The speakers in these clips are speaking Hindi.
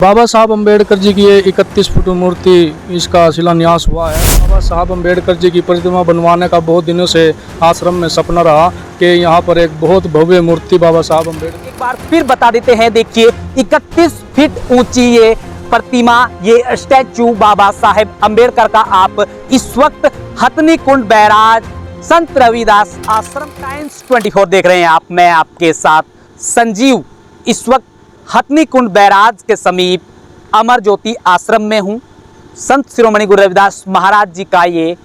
बाबा साहब अम्बेडकर जी की ये 31 फुट मूर्ति इसका शिलान्यास हुआ है। बाबा साहब अम्बेडकर जी की प्रतिमा बनवाने का बहुत दिनों से आश्रम में सपना रहा कि यहाँ पर एक बहुत भव्य मूर्ति बाबा साहब अम्बेडकर। एक बार फिर बता देते हैं, देखिए 31 फीट ऊंची ये प्रतिमा, ये स्टैचू बाबा साहेब अम्बेडकर का आप इस वक्त हथनी कुंड बैराज संत रविदास आश्रम टाइम्स 24 देख रहे हैं आप। मैं आपके साथ संजीव इस वक्त हथनी कुंड बैराज के समीप अमर ज्योति आश्रम में हूँ। संत शिरोमणि गुरु रविदास महाराज जी का ये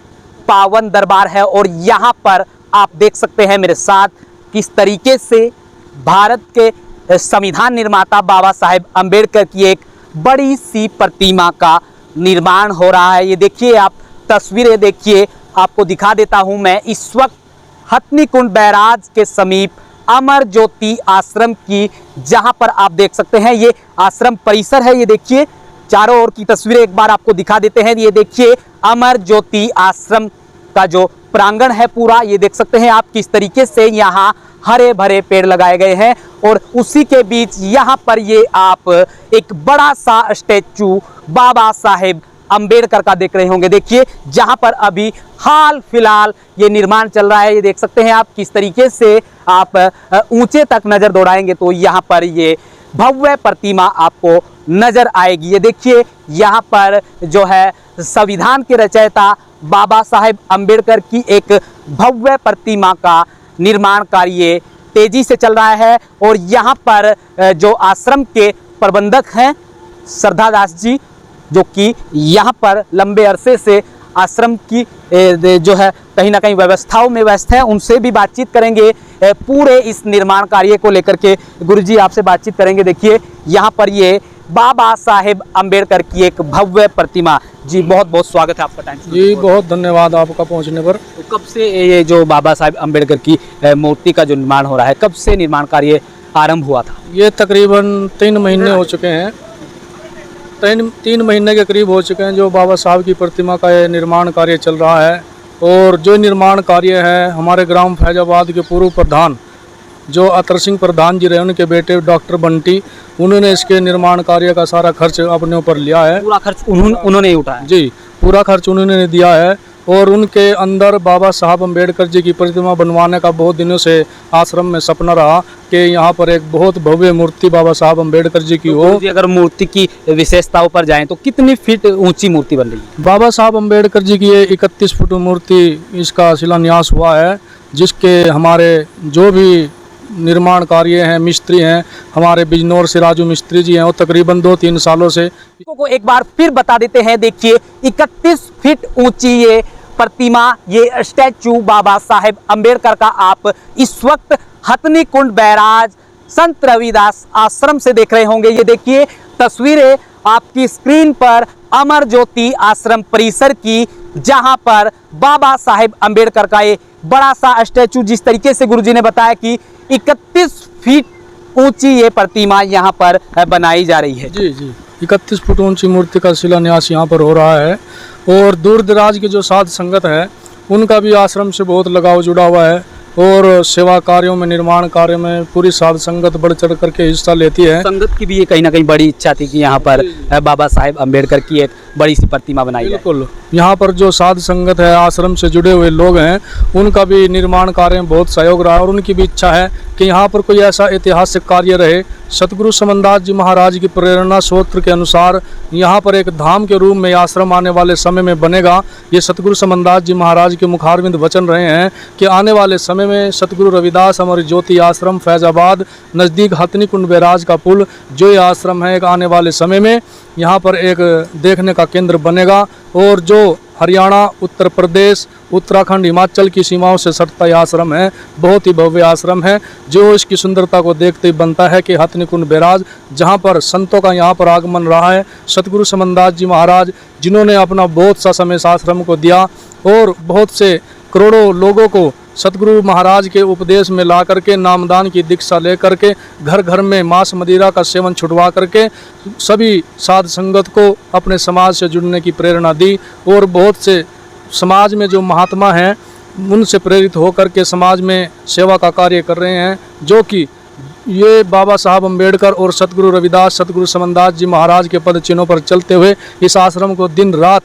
पावन दरबार है और यहाँ पर आप देख सकते हैं मेरे साथ किस तरीके से भारत के संविधान निर्माता बाबा साहेब अम्बेडकर की एक बड़ी सी प्रतिमा का निर्माण हो रहा है। ये देखिए, आप तस्वीरें देखिए, आपको दिखा देता हूँ मैं इस वक्त हथनी कुंड बैराज के समीप अमर ज्योति आश्रम की, जहां पर आप देख सकते हैं ये आश्रम परिसर है। ये देखिए, चारों ओर की तस्वीरें एक बार आपको दिखा देते हैं। ये देखिए अमर ज्योति आश्रम का जो प्रांगण है पूरा, ये देख सकते हैं आप किस तरीके से यहाँ हरे भरे पेड़ लगाए गए हैं और उसी के बीच यहाँ पर ये आप एक बड़ा सा स्टैचू बाबा साहेब अम्बेडकर का देख रहे होंगे। देखिए, जहां पर अभी हाल फिलहाल ये निर्माण चल रहा है। ये देख सकते हैं आप किस तरीके से आप ऊंचे तक नजर दौड़ाएंगे तो यहाँ पर ये भव्य प्रतिमा आपको नजर आएगी। ये देखिए, यहाँ पर जो है संविधान के रचयिता बाबा साहेब अम्बेडकर की एक भव्य प्रतिमा का निर्माण कार्य तेजी से चल रहा है और यहाँ पर जो आश्रम के प्रबंधक हैं श्रद्धा दास जी, जो कि यहाँ पर लंबे अरसे से आश्रम की जो है कहीं ना कहीं व्यवस्थाओं में व्यस्त है, उनसे भी बातचीत करेंगे पूरे इस निर्माण कार्य को लेकर के। गुरुजी आपसे बातचीत करेंगे। देखिए, यहाँ पर ये बाबा साहेब अम्बेडकर की एक भव्य प्रतिमा। जी बहुत बहुत स्वागत है आपका टाइम। जी बहुत धन्यवाद आपका पहुँचने पर। कब से ये जो बाबा साहेब अम्बेडकर की मूर्ति का जो निर्माण हो रहा है, कब से निर्माण कार्य आरंभ हुआ था? ये तकरीबन 3 महीने हो चुके हैं। 3 महीने के करीब हो चुके हैं जो बाबा साहब की प्रतिमा का ये निर्माण कार्य चल रहा है। और जो निर्माण कार्य है, हमारे ग्राम फैजाबाद के पूर्व प्रधान जो अतर सिंह प्रधान जी रहे, उनके बेटे डॉक्टर बंटी, उन्होंने इसके निर्माण कार्य का सारा खर्च अपने ऊपर लिया है। पूरा खर्च उन्होंने ही उठाया? जी, पूरा खर्च उन्होंने दिया है। और उनके अंदर बाबा साहब अम्बेडकर जी की प्रतिमा बनवाने का बहुत दिनों से आश्रम में सपना रहा कि यहाँ पर एक बहुत भव्य मूर्ति बाबा साहब अम्बेडकर जी की हो। अगर मूर्ति की विशेषताओं पर जाएं तो कितनी फीट ऊंची मूर्ति बन रही है? बाबा साहब अम्बेडकर जी की ये 31 फुट मूर्ति इसका शिलान्यास हुआ है, जिसके हमारे जो भी निर्माण कार्य हैं, मिस्त्री हैं, हमारे बिजनौर से राजू मिस्त्री जी हैं, वो तकरीबन 2-3 सालों से। को एक बार फिर बता देते हैं, देखिए 31 फीट ऊंची ये प्रतिमा, ये स्टैचू बाबा साहेब अम्बेडकर का आप इस वक्त हथनी कुंड बैराज संत रविदास आश्रम से देख रहे होंगे। ये देखिए तस्वीरें आपकी स्क्रीन पर अमर ज्योति आश्रम परिसर की, जहां पर बाबा साहेब अम्बेडकर का ये बड़ा सा स्टैचू, जिस तरीके से गुरुजी ने बताया कि 31 फीट ऊंची ये प्रतिमा यहाँ पर बनाई जा रही है। जी जी, 31 फुट ऊंची मूर्ति का शिलान्यास यहाँ पर हो रहा है। और दूर दराज की जो साध संगत है, उनका भी आश्रम से बहुत लगाव जुड़ा हुआ है और सेवा कार्यों में, निर्माण कार्य में पूरी साध संगत बढ़ चढ़ करके हिस्सा लेती है। संगत की भी ये कहीं ना कहीं बड़ी इच्छा थी कि यहाँ पर बाबा साहेब अम्बेडकर की एक बड़ी सी प्रतिमा बनाई जाए। बिल्कुल, यहाँ पर जो साध संगत है, आश्रम से जुड़े हुए लोग हैं, उनका भी निर्माण कार्य में बहुत सहयोग रहा और उनकी भी इच्छा है कि यहाँ पर कोई ऐसा ऐतिहासिक कार्य रहे। सतगुरु समनदास जी महाराज की प्रेरणा सूत्र के अनुसार यहाँ पर एक धाम के रूप में आश्रम आने वाले समय में बनेगा। ये सतगुरु समनदास जी महाराज के मुखारविंद वचन रहे हैं कि आने वाले समय में सतगुरु रविदास अमर ज्योति आश्रम फैजाबाद नज़दीक हथनी कुंड बैराज का पुल, जो ये आश्रम है, एक आने वाले समय में यहाँ पर एक देखने का केंद्र बनेगा। और जो हरियाणा, उत्तर प्रदेश, उत्तराखंड, हिमाचल की सीमाओं से सटता यह आश्रम है, बहुत ही भव्य आश्रम है, जो इसकी सुंदरता को देखते ही बनता है कि हथनी कुंड बैराज, जहाँ पर संतों का यहाँ पर आगमन रहा है, सतगुरु समनदास जी महाराज जिन्होंने अपना बहुत सा समय इस आश्रम को दिया और बहुत से करोड़ों लोगों को सतगुरु महाराज के उपदेश में ला करके, नामदान की दीक्षा ले करके, घर घर में मांस मदिरा का सेवन छुड़वा करके सभी साध संगत को अपने समाज से जुड़ने की प्रेरणा दी। और बहुत से समाज में जो महात्मा हैं, उनसे प्रेरित होकर के समाज में सेवा का कार्य कर रहे हैं, जो कि ये बाबा साहब अम्बेडकर और सतगुरु रविदास, सतगुरु समनदास जी महाराज के पद चिन्हों पर चलते हुए इस आश्रम को दिन रात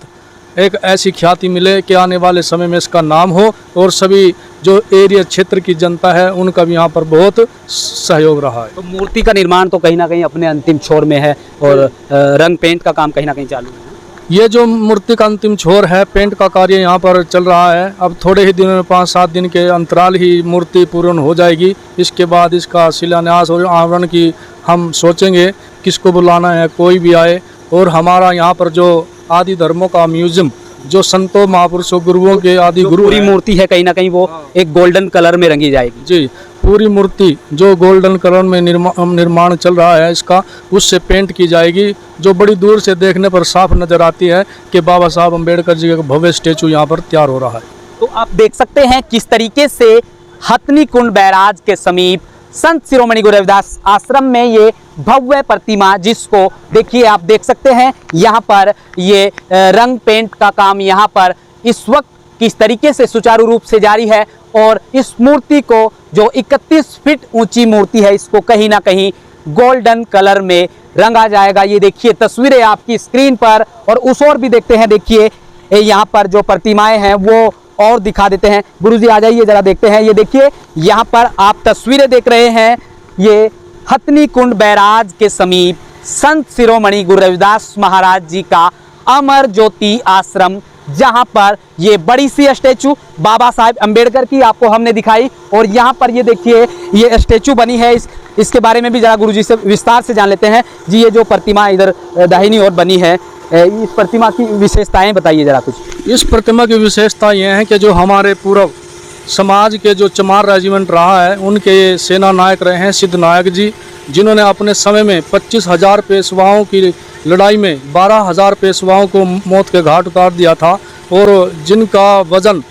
एक ऐसी ख्याति मिले कि आने वाले समय में इसका नाम हो, और सभी जो एरिया क्षेत्र की जनता है उनका भी यहाँ पर बहुत सहयोग रहा है। तो मूर्ति का निर्माण तो कहीं ना कहीं अपने अंतिम छोर में है और रंग पेंट का काम कहीं ना कहीं चालू है। ये जो मूर्ति का अंतिम छोर है, पेंट का कार्य यहाँ पर चल रहा है। अब थोड़े ही दिनों में 5-7 दिन के अंतराल ही मूर्ति पूर्ण हो जाएगी। इसके बाद इसका शिलान्यास और आवरण की हम सोचेंगे किसको बुलाना है, कोई भी आए। और हमारा यहाँ पर जो आदि धर्मों का म्यूजियम, जो संतों महापुरुषों गुरुओं के आदि गुरु पूरी हैं, मूर्ति है कहीं ना कहीं वो एक गोल्डन कलर में रंगी जाएगी। जी, पूरी मूर्ति जो गोल्डन कलर में निर्माण चल रहा है इसका, उससे पेंट की जाएगी, जो बड़ी दूर से देखने पर साफ नजर आती है कि बाबा साहब अम्बेडकर जी का भव्य स्टेचू यहाँ पर तैयार हो रहा है। तो आप देख सकते हैं किस तरीके से हथनी कुंड बैराज के समीप संत शिरोमणि गुरु रविदास आश्रम में ये भव्य प्रतिमा, जिसको देखिए आप देख सकते हैं यहाँ पर ये रंग पेंट का काम यहाँ पर इस वक्त किस तरीके से सुचारू रूप से जारी है। और इस मूर्ति को जो 31 फीट ऊंची मूर्ति है, इसको कहीं ना कहीं गोल्डन कलर में रंगा जाएगा। ये देखिए तस्वीरें आपकी स्क्रीन पर, और उस ओर भी देखते हैं। देखिए यहाँ पर जो प्रतिमाएं हैं वो और दिखा देते हैं। गुरुजी आ जाइए जरा देखते हैं। ये देखिए यहाँ पर आप तस्वीरें देख रहे हैं, ये हथनी कुंड बैराज के समीप संत शिरोमणि गुरु रविदास महाराज जी का अमर ज्योति आश्रम, जहाँ पर ये बड़ी सी स्टैचू बाबा साहेब अम्बेडकर की आपको हमने दिखाई। और यहाँ पर ये देखिए ये स्टैचू बनी है, इसके बारे में भी जरा गुरुजी से विस्तार से जान लेते हैं। जी, ये जो प्रतिमा इधर दाहिनी ओर बनी है, इस प्रतिमा की विशेषताएं बताइए जरा कुछ। इस प्रतिमा की विशेषता ये है कि जो हमारे पूर्व समाज के जो चमार रेजिमेंट रहा है, उनके सेना नायक रहे हैं सिद्ध नायक जी, जिन्होंने अपने समय में 25,000 पेशवाओं की लड़ाई में 12,000 पेशवाओं को मौत के घाट उतार दिया था, और जिनका वजन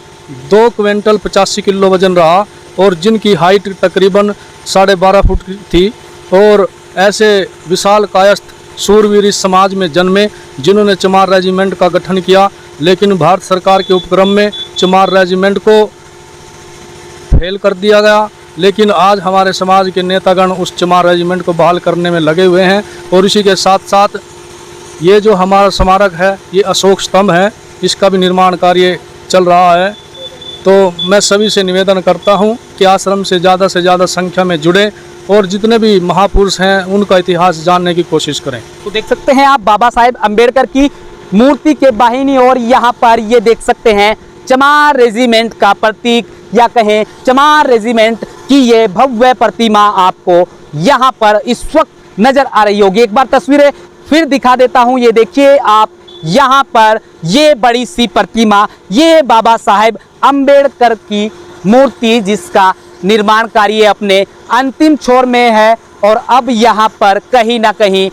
2 क्विंटल 85 किलो वजन रहा, और जिनकी हाइट तकरीबन 12.5 फुट थी। और ऐसे विशाल कायस्थ सूरवीर इस समाज में जन्मे, जिन्होंने चमार रेजिमेंट का गठन किया। लेकिन भारत सरकार के उपक्रम में चमार रेजिमेंट को फेल कर दिया गया। लेकिन आज हमारे समाज के नेतागण उस चमार रेजिमेंट को बहाल करने में लगे हुए हैं। और इसी के साथ साथ ये जो हमारा स्मारक है, ये अशोक स्तंभ है, इसका भी निर्माण कार्य चल रहा है। तो मैं सभी से निवेदन करता हूँ कि आश्रम से ज़्यादा संख्या में जुड़े और जितने भी महापुरुष हैं उनका इतिहास जानने की कोशिश करें। तो देख सकते हैं आप बाबा साहेब अम्बेडकर की मूर्ति के बाहिनी और यहाँ पर ये देख सकते हैं चमार रेजिमेंट का प्रतीक, या कहें चमार रेजिमेंट की ये भव्य प्रतिमा आपको यहाँ पर इस वक्त नजर आ रही होगी। एक बार तस्वीरें फिर दिखा देता हूँ। ये देखिए आप यहाँ पर ये बड़ी सी प्रतिमा, ये बाबा साहेब अम्बेडकर की मूर्ति, जिसका निर्माण कार्य अपने अंतिम छोर में है। और अब यहाँ पर कहीं ना कहीं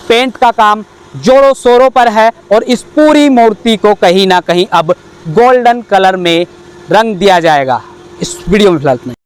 पेंट का काम जोरों शोरों पर है, और इस पूरी मूर्ति को कहीं ना कहीं अब गोल्डन कलर में रंग दिया जाएगा। इस वीडियो में फिलहाल में